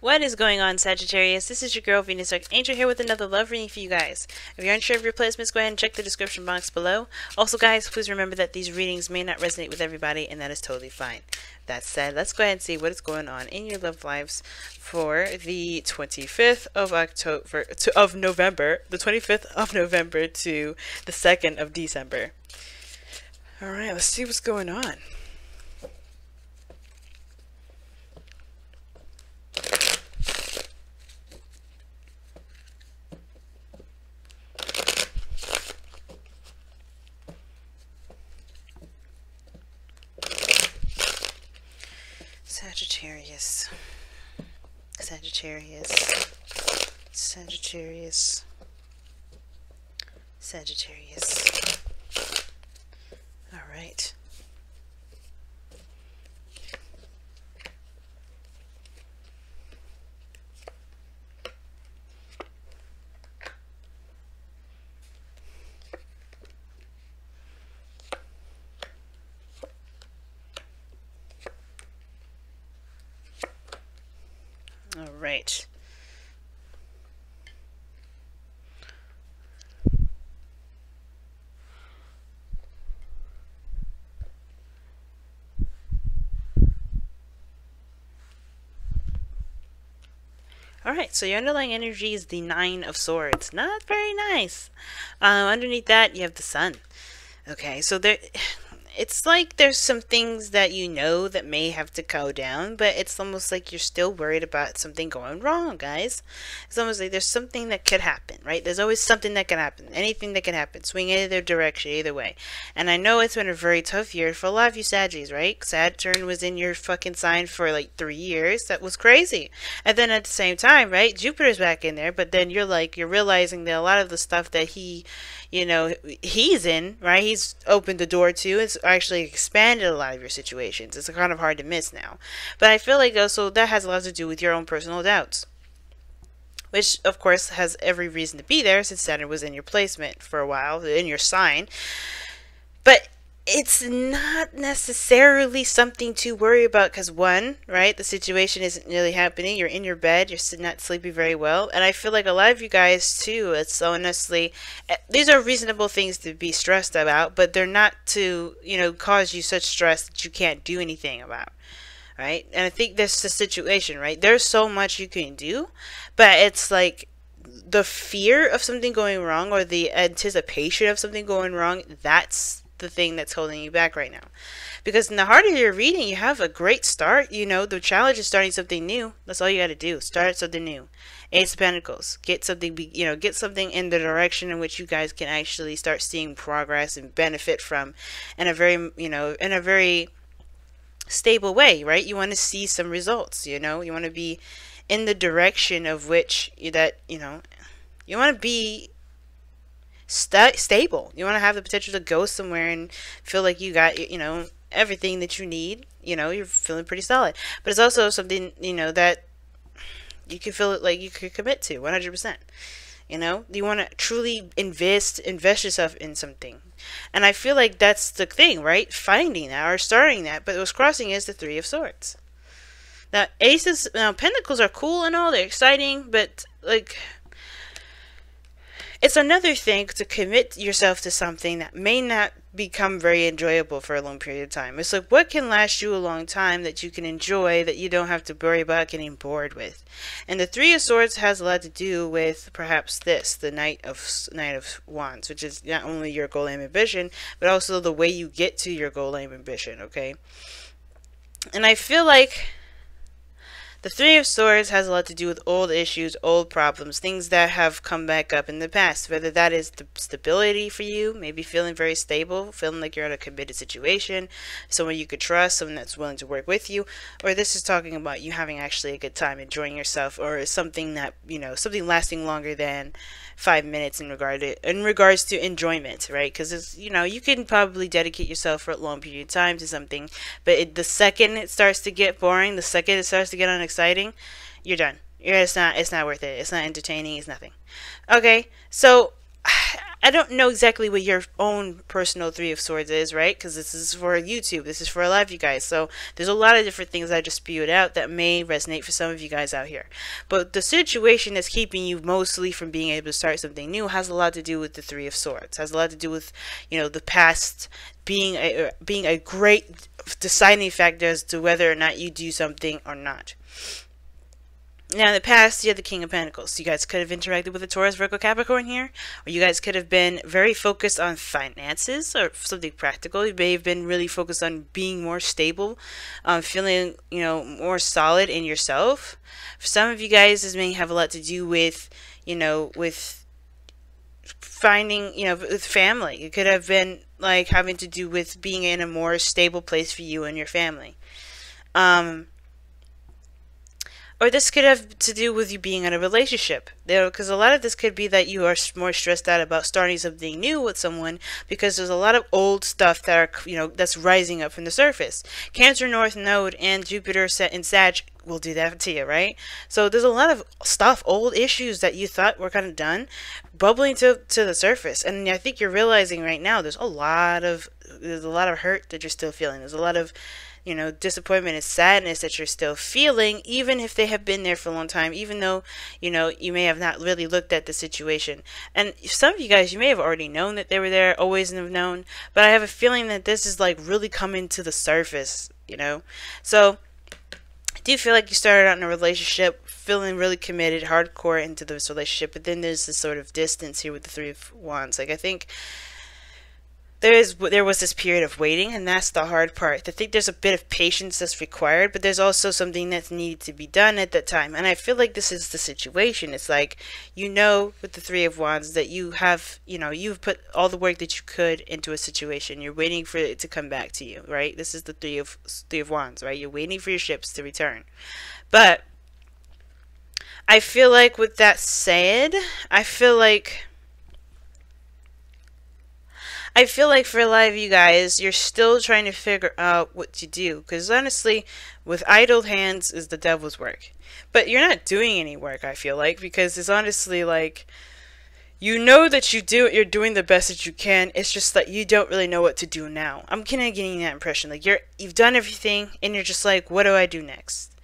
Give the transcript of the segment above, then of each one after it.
What is going on, Sagittarius? This is your girl, Venus Angel, here with another love reading for you guys. If you're unsure of your placements, go ahead and check the description box below. Also, guys, please remember that these readings may not resonate with everybody, and that is totally fine. That said, let's go ahead and see what is going on in your love lives for the 25th of November, the 25th of November to the 2nd of December. All right, let's see what's going on. Sagittarius, Sagittarius, Sagittarius, Sagittarius. All right. All right. All right, so your underlying energy is the 9 of Swords. Not very nice. Underneath that, you have the Sun. Okay, so it's like there's some things that you know that may have to go down, but it's almost like you're still worried about something going wrong, guys. It's almost like there's something that could happen, right? There's always something that can happen. Anything that can happen. Swing either direction, either way. And I know it's been a very tough year for a lot of you Saggies, right? Saturn was in your fucking sign for like 3 years. That was crazy. And then at the same time, right? Jupiter's back in there, but then you're realizing that a lot of the stuff that he's in, right? He's opened the door to. It's actually expanded a lot of your situations. It's kind of hard to miss now. But I feel like also that has a lot to do with your own personal doubts, which of course has every reason to be there since Saturn was in your placement for a while, in your sign. But it's not necessarily something to worry about because, one, right, the situation isn't really happening. You're in your bed. You're not sleeping very well. And I feel like a lot of you guys, too, it's honestly, these are reasonable things to be stressed about, but they're not to, cause you such stress that you can't do anything about. Right? And I think that's the situation, right? There's so much you can do, but it's like the fear of something going wrong or the anticipation of something going wrong, that's the thing that's holding you back right now. Because in the heart of your reading, you have a great start. The challenge is starting something new. That's all you got to do. Start something new. Ace of Pentacles. Get something, get something in the direction in which you guys can actually start seeing progress and benefit from in a very, in a very stable way, right? You want to see some results, you want to be in the direction of which you want to be stable. You want to have the potential to go somewhere and feel like you got, everything that you need. You're feeling pretty solid. But it's also something, that you can feel it like you could commit to 100%. You want to truly invest yourself in something. And I feel like that's the thing, right? Finding that or starting that. But what's crossing is the 3 of Swords. Now, Pentacles are cool and all. They're exciting. But, it's another thing to commit yourself to something that may not become very enjoyable for a long period of time. It's like, what can last you a long time that you can enjoy, that you don't have to worry about getting bored with? And the 3 of Swords has a lot to do with perhaps this, the Knight of Wands, which is not only your goal, aim, ambition, but also the way you get to your goal, aim, ambition, okay? And I feel like the 3 of Swords has a lot to do with old issues, old problems, things that have come back up in the past. Whether that is the stability for you, maybe feeling very stable, feeling like you're in a committed situation, someone you could trust, someone that's willing to work with you, or this is talking about you having actually a good time, enjoying yourself, or something that, something lasting longer than 5 minutes in regards to enjoyment, right? Because you can probably dedicate yourself for a long period of time to something, but the second it starts to get boring, the second it starts to get unexciting, you're done. It's not worth it. It's not entertaining. It's nothing. Okay, so I don't know exactly what your own personal Three of Swords is, right? Because this is for YouTube. This is for a live, you guys. So there's a lot of different things I just spewed out that may resonate for some of you guys out here. But the situation that's keeping you mostly from being able to start something new has a lot to do with the Three of Swords. Has a lot to do with, you know, the past being a great deciding factor as to whether or not you do something or not. Now, in the past, you had the King of Pentacles. You guys could have interacted with a Taurus, Virgo, Capricorn here. Or you guys could have been very focused on finances or something practical. You may have been really focused on being more stable, feeling, you know, more solid in yourself. For some of you guys, this may have a lot to do with, you know, with finding, you know, with family. It could have been like having to do with being in a more stable place for you and your family. Or this could have to do with you being in a relationship. Because a lot of this could be that you are more stressed out about starting something new with someone because there's a lot of old stuff that are, you know, that's rising up from the surface. Cancer North Node and Jupiter set in Sag will do that to you, right? So there's a lot of stuff, old issues that you thought were kind of done, bubbling to the surface. And I think you're realizing right now there's a lot of hurt that you're still feeling. There's a lot of, you know, disappointment and sadness that you're still feeling, even if they have been there for a long time, even though, you know, you may have not really looked at the situation. And some of you guys, you may have already known that they were there, always have known, but I have a feeling that this is like really coming to the surface, you know? So I do feel like you started out in a relationship feeling really committed, hardcore into this relationship, but then there's this sort of distance here with the Three of Wands. Like, I think there was this period of waiting, and that's the hard part. I think there's a bit of patience that's required, but there's also something that's needed to be done at that time. And I feel like this is the situation. It's like, you know, with the Three of Wands that you have, you know, you've put all the work that you could into a situation. You're waiting for it to come back to you, right? This is the Three of Wands, right? You're waiting for your ships to return. But I feel like with that said, I feel like for a lot of you guys, you're still trying to figure out what to do. Because honestly, with idle hands is the devil's work. But you're not doing any work, I feel like. Because it's honestly like, you know that you're doing the best that you can. It's just that you don't really know what to do now. I'm kind of getting that impression. Like, you've done everything, and you're just like, what do I do next?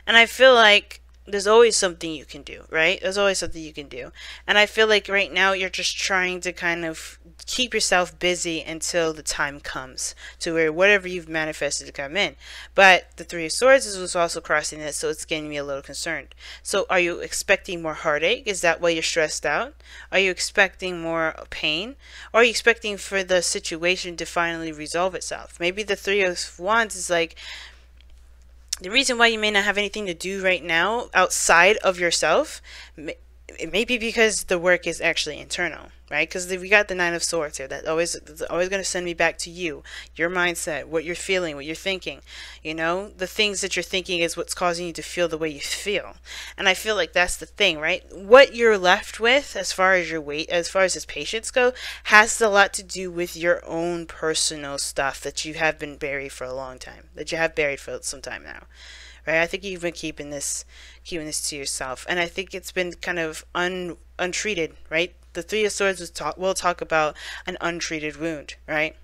And I feel like there's always something you can do, right? There's always something you can do. And I feel like right now you're just trying to kind of keep yourself busy until the time comes to where whatever you've manifested to come in. But the Three of Swords is also crossing it, so it's getting me a little concerned. So are you expecting more heartache? Is that why you're stressed out? Are you expecting more pain? Or are you expecting for the situation to finally resolve itself? Maybe the Three of Wands is like, the reason why you may not have anything to do right now outside of yourself, it may be because the work is actually internal, right? Because we got the Nine of Swords here. That's always going to send me back to you, your mindset, what you're feeling, what you're thinking. You know, the things that you're thinking is what's causing you to feel the way you feel. And I feel like that's the thing, right? What you're left with, as far as your weight, as far as his patience go, has a lot to do with your own personal stuff that you have been buried for a long time, that you have buried for some time now. Right? I think you've been keeping this to yourself, and I think it's been kind of untreated, right? The Three of Swords will talk about an untreated wound, right?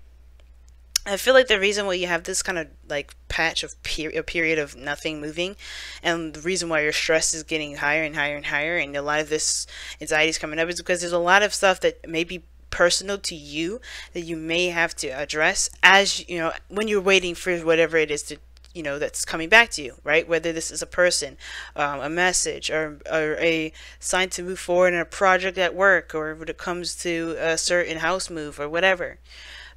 I feel like the reason why you have this kind of like patch of a period of nothing moving, and the reason why your stress is getting higher and higher and higher, and a lot of this anxiety is coming up, is because there's a lot of stuff that may be personal to you that you may have to address, as you know, when you're waiting for whatever it is to, you know, that's coming back to you, right? Whether this is a person, a message, or a sign to move forward in a project at work, or when it comes to a certain house move, or whatever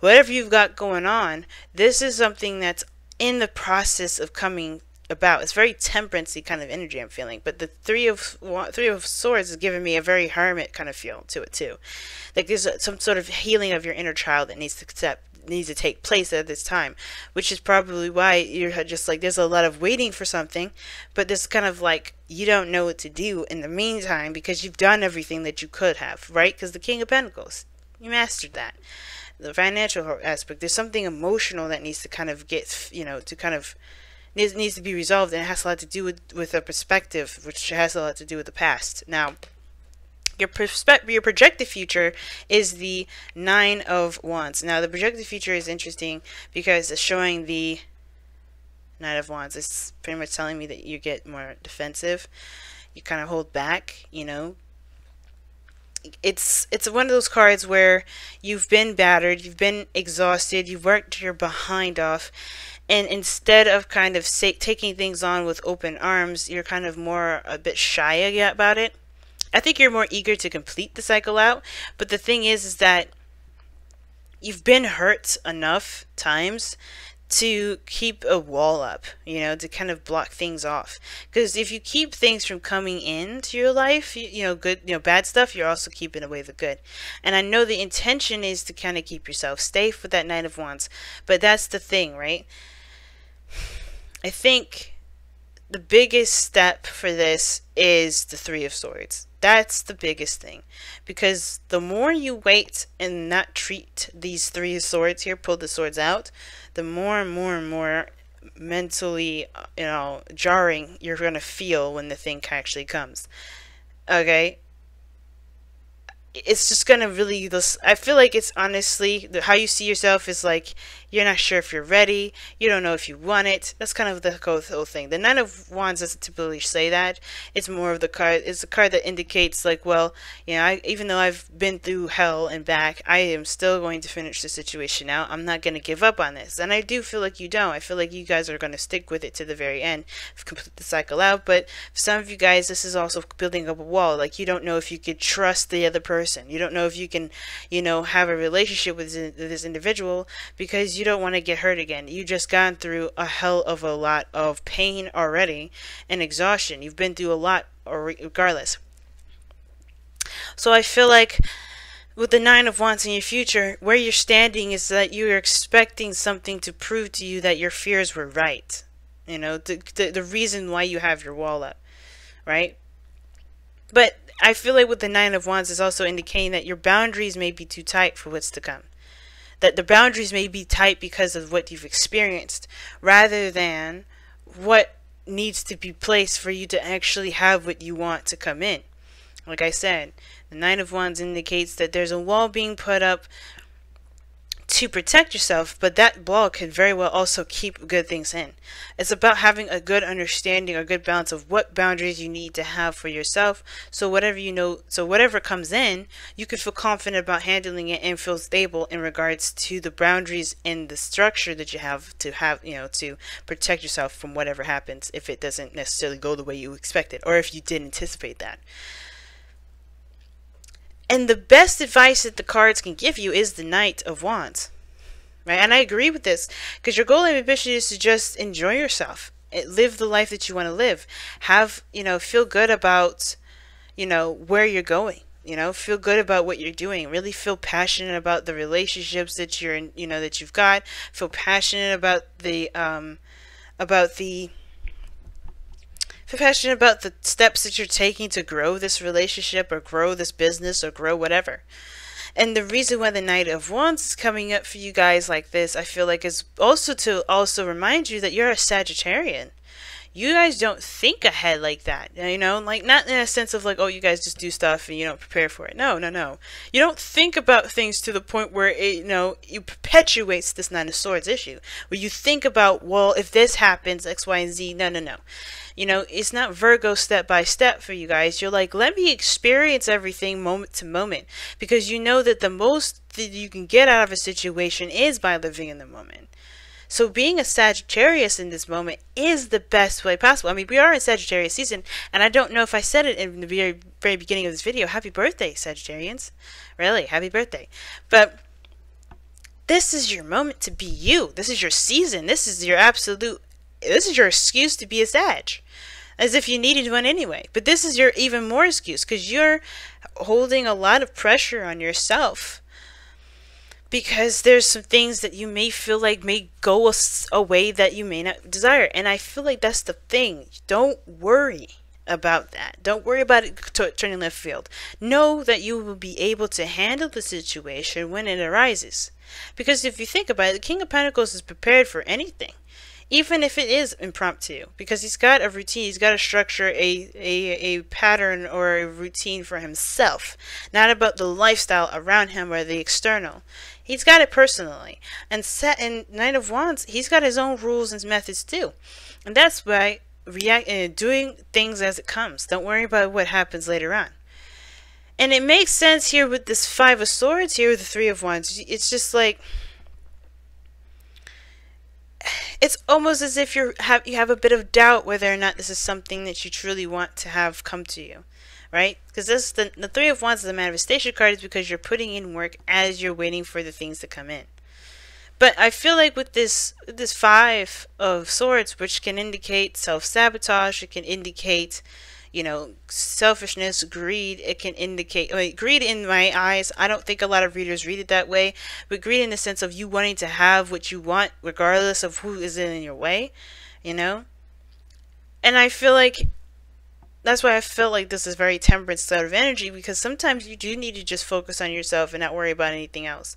you've got going on, this is something that's in the process of coming about. It's very temperance-y kind of energy I'm feeling, but the Three of Swords is giving me a very hermit kind of feel to it too. Like there's some sort of healing of your inner child that needs to take place at this time, which is probably why you're just like, there's a lot of waiting for something, but this kind of like, you don't know what to do in the meantime because you've done everything that you could have, right? Because the King of Pentacles, you mastered that. The financial aspect, there's something emotional that needs to kind of get, you know, to kind of needs to be resolved, and it has a lot to do with a perspective, which has a lot to do with the past. Now, Your projected future is the Nine of Wands. Now, the projected future is interesting because it's showing the Knight of Wands. It's pretty much telling me that you get more defensive. You kind of hold back, you know. It's one of those cards where you've been battered, you've been exhausted, you've worked your behind off, and instead of kind of taking things on with open arms, you're kind of more a bit shy about it. I think you're more eager to complete the cycle out, but the thing is that you've been hurt enough times to keep a wall up, you know, to kind of block things off. Because if you keep things from coming into your life, you know, good, you know, bad stuff, you're also keeping away the good. And I know the intention is to kind of keep yourself safe with that Knight of Wands, but that's the thing, right? I think the biggest step for this is the Three of Swords. That's the biggest thing, because the more you wait and not treat these Three of Swords here, pull the swords out, the more and more mentally, you know, jarring you're going to feel when the thing actually comes. Okay? It's just going to really, I feel like it's honestly, how you see yourself is like, you're not sure if you're ready, you don't know if you want it. That's kind of the whole thing. The Nine of Wands doesn't typically say that. It's more of the card, it's a card that indicates like, well, you know, even though I've been through hell and back, I am still going to finish the situation out. I'm not going to give up on this. And I do feel like you don't. I feel like you guys are going to stick with it to the very end, complete the cycle out. But for some of you guys, this is also building up a wall. Like, you don't know if you could trust the other person. You don't know if you can, you know, have a relationship with this individual because you don't want to get hurt again. You just gone through a hell of a lot of pain already and exhaustion. You've been through a lot regardless. So I feel like with the Nine of Wands in your future, where you're standing is that you're expecting something to prove to you that your fears were right. You know, the reason why you have your wall up, right? But I feel like with the Nine of Wands is also indicating that your boundaries may be too tight for what's to come. That the boundaries may be tight because of what you've experienced, rather than what needs to be placed for you to actually have what you want to come in. Like I said, the Nine of Wands indicates that there's a wall being put up to protect yourself, but that wall could very well also keep good things in. It's about having a good understanding, a good balance of what boundaries you need to have for yourself, so whatever you know, so whatever comes in, you can feel confident about handling it and feel stable in regards to the boundaries and the structure that you have, you know, to protect yourself from whatever happens if it doesn't necessarily go the way you expected, or if you didn't anticipate that. And the best advice that the cards can give you is the Knight of Wands, right? And I agree with this, because your goal and ambition is to just enjoy yourself, live the life that you want to live, have, you know, feel good about, you know, where you're going, you know, feel good about what you're doing, really feel passionate about the relationships that you're in, you know, that you've got, feel passionate about the steps that you're taking to grow this relationship or grow this business or grow whatever. And the reason why the Knight of Wands is coming up for you guys like this, I feel like, is also to remind you that you're a Sagittarian. You guys don't think ahead like that, you know, like not in a sense of like, oh, you guys just do stuff and you don't prepare for it. No. You don't think about things to the point where it, you know, it perpetuates this Nine of Swords issue, where you think about, well, if this happens, X, Y, and Z. No. You know, it's not Virgo step by step for you guys. You're like, let me experience everything moment to moment, because you know that the most that you can get out of a situation is by living in the moment. So being a Sagittarius in this moment is the best way possible. I mean, we are in Sagittarius season, and I don't know if I said it in the very beginning of this video. Happy birthday, Sagittarians. Really, happy birthday. But this is your moment to be you. This is your season. This is your excuse to be a Sag. As if you needed one anyway. But this is your even more excuse, because you're holding a lot of pressure on yourself. Because there's some things that you may feel like may go a way that you may not desire. And I feel like that's the thing. Don't worry about that. Don't worry about it turning left field. Know that you will be able to handle the situation when it arises. Because if you think about it, the King of Pentacles is prepared for anything. even if it is impromptu, because he's got a routine, he's got to structure a pattern or a routine for himself, not about the lifestyle around him or the external. He's got it personally. And set in Knight of Wands, he's got his own rules and methods too. And that's why doing things as it comes. Don't worry about what happens later on. And it makes sense here with this Five of Swords here with the Three of Wands. It's just like, it's almost as if you have a bit of doubt whether or not this is something that you truly want to have come to you, right? Because this the Three of Wands is the manifestation card, is because you're putting in work as you're waiting for the things to come in. But I feel like with this Five of Swords, which can indicate self-sabotage, it can indicate, you know, selfishness, greed. It can indicate, greed in my eyes, I don't think a lot of readers read it that way, but greed in the sense of you wanting to have what you want regardless of who is in your way, you know? And I feel like that's why I felt like this is very temperate sort of energy, because sometimes you do need to just focus on yourself and not worry about anything else,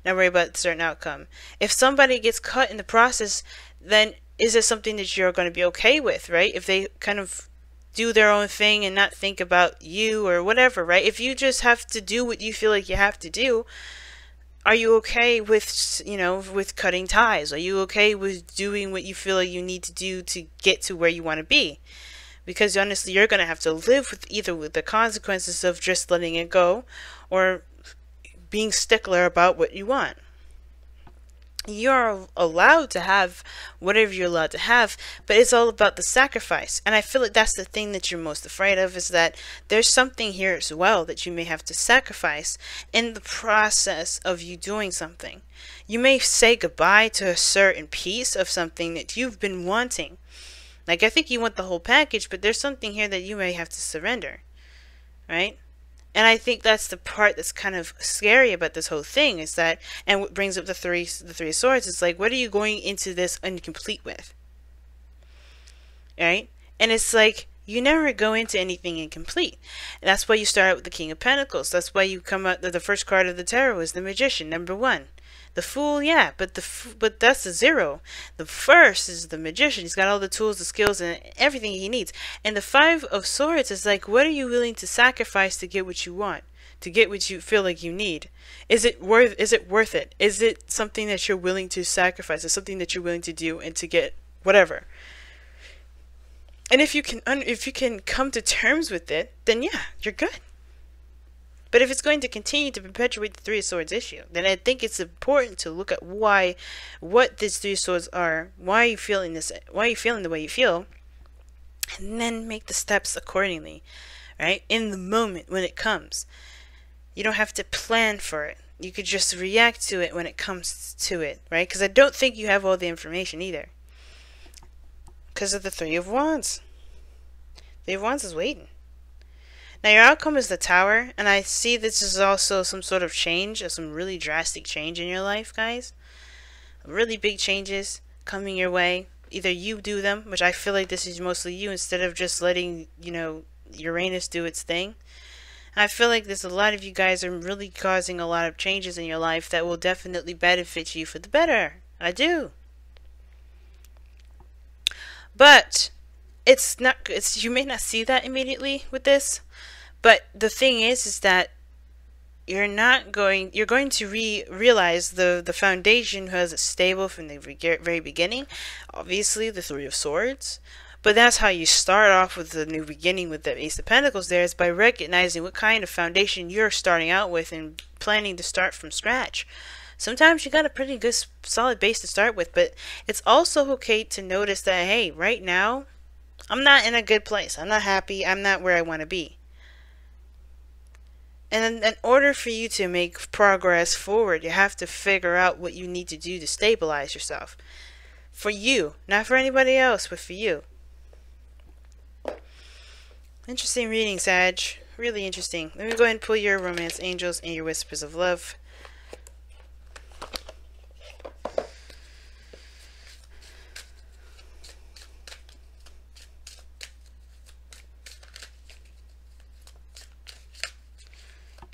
not worry about a certain outcome. If somebody gets cut in the process, then is it something that you're going to be okay with, right? If they kind of do their own thing and not think about you or whatever, right? If you just have to do what you feel like you have to do, are you okay with, you know, with cutting ties? Are you okay with doing what you feel like you need to do to get to where you want to be? Because honestly, you're going to have to live with either with the consequences of just letting it go or being stickler about what you want. You're allowed to have whatever you're allowed to have, but it's all about the sacrifice. And I feel like that's the thing that you're most afraid of, is that there's something here as well that you may have to sacrifice in the process of you doing something. You may say goodbye to a certain piece of something that you've been wanting. Like, I think you want the whole package, but there's something here that you may have to surrender, right? And I think that's the part that's kind of scary about this whole thing, is that, and what brings up the three of Swords, it's like, what are you going into this incomplete with? Right? And it's like, you never go into anything incomplete. And that's why you start out with the King of Pentacles. That's why you come out, the first card of the tarot is the Magician, number 1. The Fool, yeah, but that's the 0. The first is the Magician. He's got all the tools, the skills, and everything he needs. And the Five of Swords is like, what are you willing to sacrifice to get what you want, to get what you feel like you need? Is it worth it? Is it something that you're willing to sacrifice? Is something that you're willing to do and to get whatever? And if you can come to terms with it, then yeah, you're good. But if it's going to continue to perpetuate the Three of Swords issue, then I think it's important to look at what these Three of Swords are, why are you feeling the way you feel, and then make the steps accordingly, right? In the moment when it comes. You don't have to plan for it. You could just react to it when it comes to it, right? Because I don't think you have all the information either. Because of the Three of Wands. Three of Wands is waiting. Now your outcome is the Tower, and I see this is also some sort of change, or some really drastic change in your life, guys. Really big changes coming your way. Either you do them, which I feel like this is mostly you, instead of just letting, you know, Uranus do its thing. I feel like there's a lot of you guys are really causing a lot of changes in your life that will definitely benefit you for the better. I do. But you may not see that immediately with this. But the thing is that you're going to realize the foundation has stable from the very beginning. Obviously, the Three of Swords. But that's how you start off with the new beginning with the Ace of Pentacles there, is by recognizing what kind of foundation you're starting out with and planning to start from scratch. Sometimes you got a pretty good solid base to start with, but it's also okay to notice that, hey, right now, I'm not in a good place. I'm not happy. I'm not where I want to be. And in order for you to make progress forward, you have to figure out what you need to do to stabilize yourself. For you. Not for anybody else, but for you. Interesting reading, Sag. Really interesting. Let me go ahead and pull your Romance Angels and your Whispers of Love.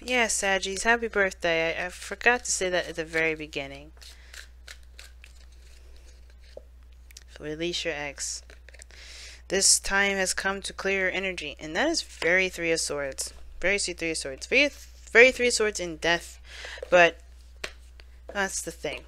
Yeah, Saggies, happy birthday. I forgot to say that at the very beginning. Release your ex. This time has come to clear your energy. And that is very Three of Swords. Very Three of Swords. Very Three of Swords in death. But that's the thing.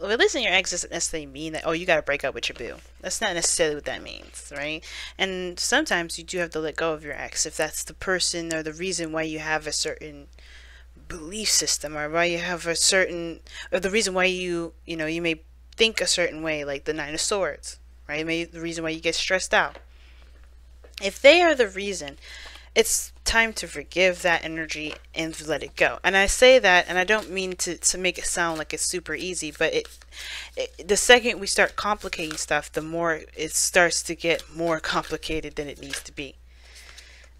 Releasing your ex doesn't necessarily mean that, oh, you gotta break up with your boo. That's not necessarily what that means, right? And sometimes you do have to let go of your ex if that's the person or the reason why you have a certain belief system, or why you have a certain, or the reason why you may think a certain way, like the Nine of Swords, right? Maybe the reason why you get stressed out. If they are the reason, it's time to forgive that energy and let it go. And I say that, and I don't mean to make it sound like it's super easy, but the second we start complicating stuff, the more it starts to get more complicated than it needs to be.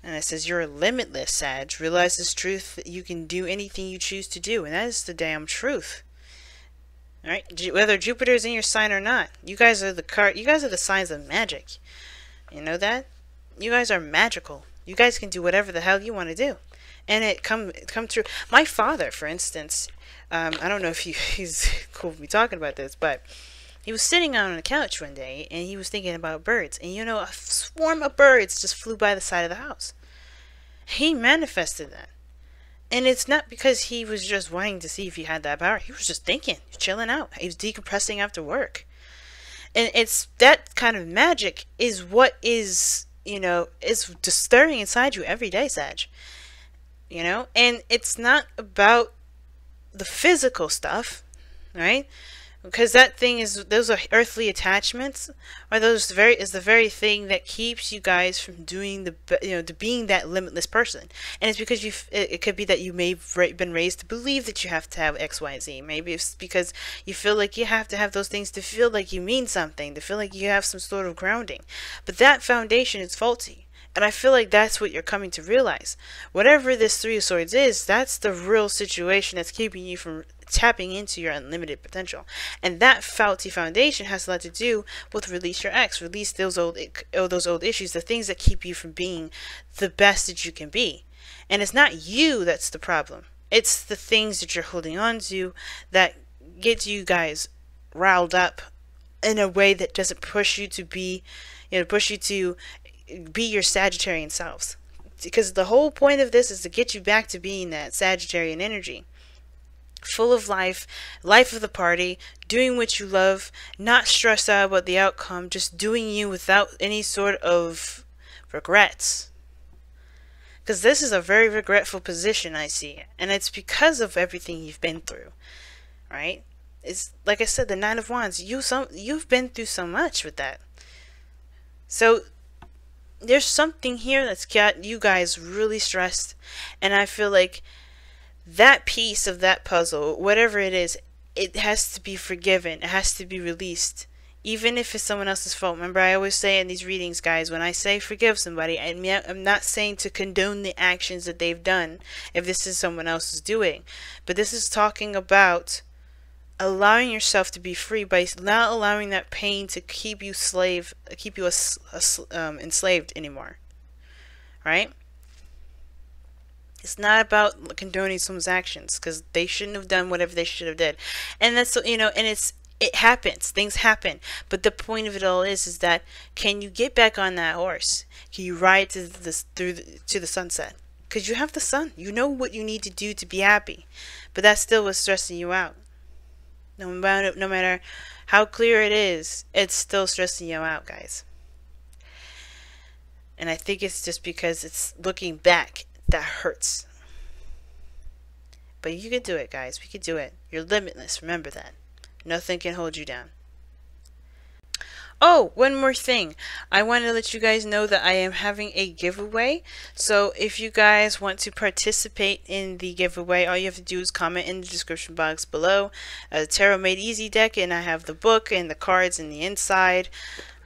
And it says, you're limitless, Sag. Realize this truth that you can do anything you choose to do, and that is the damn truth. Alright? Whether Jupiter's in your sign or not, you guys are the signs of magic. You know that? You guys are magical. You guys can do whatever the hell you want to do. And it come true. My father, for instance, I don't know if he's cool with me talking about this, but he was sitting on a couch one day, and he was thinking about birds. And a swarm of birds just flew by the side of the house. He manifested that. And it's not because he was just wanting to see if he had that power. He was just thinking, chilling out. He was decompressing after work. And it's that kind of magic is what is, is just stirring inside you every day, Sag. And it's not about the physical stuff, right? Because that thing those are earthly attachments, or is the very thing that keeps you guys from doing to being that limitless person. And it's because it could be that you may have been raised to believe that you have to have X, Y, and Z. Maybe it's because you feel like you have to have those things to feel like you mean something, to feel like you have some sort of grounding. But that foundation is faulty. And I feel like that's what you're coming to realize. Whatever this Three of Swords is, that's the real situation that's keeping you from tapping into your unlimited potential. And that faulty foundation has a lot to do with release your ex. Release those old issues, the things that keep you from being the best that you can be. And it's not you that's the problem. It's the things that you're holding on to that get you guys riled up in a way that doesn't push you to be, push you to be your Sagittarian selves. Because the whole point of this is to get you back to being that Sagittarian energy. Full of life of the party, doing what you love, not stressed out about the outcome, just doing you without any sort of regrets. Because this is a very regretful position, I see. And it's because of everything you've been through. Right? It's like I said, the Nine of Wands. You've been through so much with that. So there's something here that's got you guys really stressed. And I feel like that piece of that puzzle, whatever it is, it has to be forgiven. It has to be released. Even if it's someone else's fault. Remember, I always say in these readings, guys, when I say forgive somebody, I'm not saying to condone the actions that they've done if this is someone else's doing. But this is talking about allowing yourself to be free by not allowing that pain to keep you enslaved anymore. Right? It's not about condoning someone's actions, because they shouldn't have done whatever they should have did. And that's, and it happens. Things happen. But the point of it all is that can you get back on that horse? Can you ride to the sunset? Because you have the sun. You know what you need to do to be happy. But that's still what's stressing you out. No matter how clear it is, it's still stressing you out, guys. And I think it's just because it's looking back that hurts. But you can do it, guys. We can do it. You're limitless. Remember that. Nothing can hold you down. Oh, one more thing. I want to let you guys know that I am having a giveaway. So if you guys want to participate in the giveaway, all you have to do is comment in the description box below. Tarot Made Easy deck, and I have the book and the cards in the inside.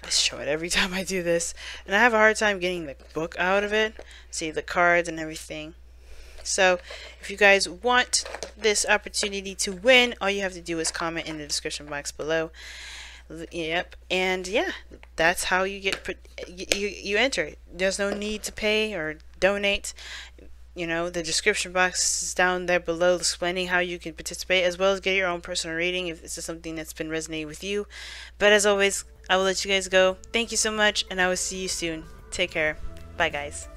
I show it every time I do this, and I have a hard time getting the book out of it. See the cards and everything. So if you guys want this opportunity to win, all you have to do is comment in the description box below. Yep, and yeah, that's how you get you enter. There's no need to pay or donate. you know, the description box is down there below explaining how you can participate, as well as get your own personal reading if this is something that's been resonating with you. But as always, I will let you guys go. Thank you so much, and I will see you soon. Take care. Bye, guys.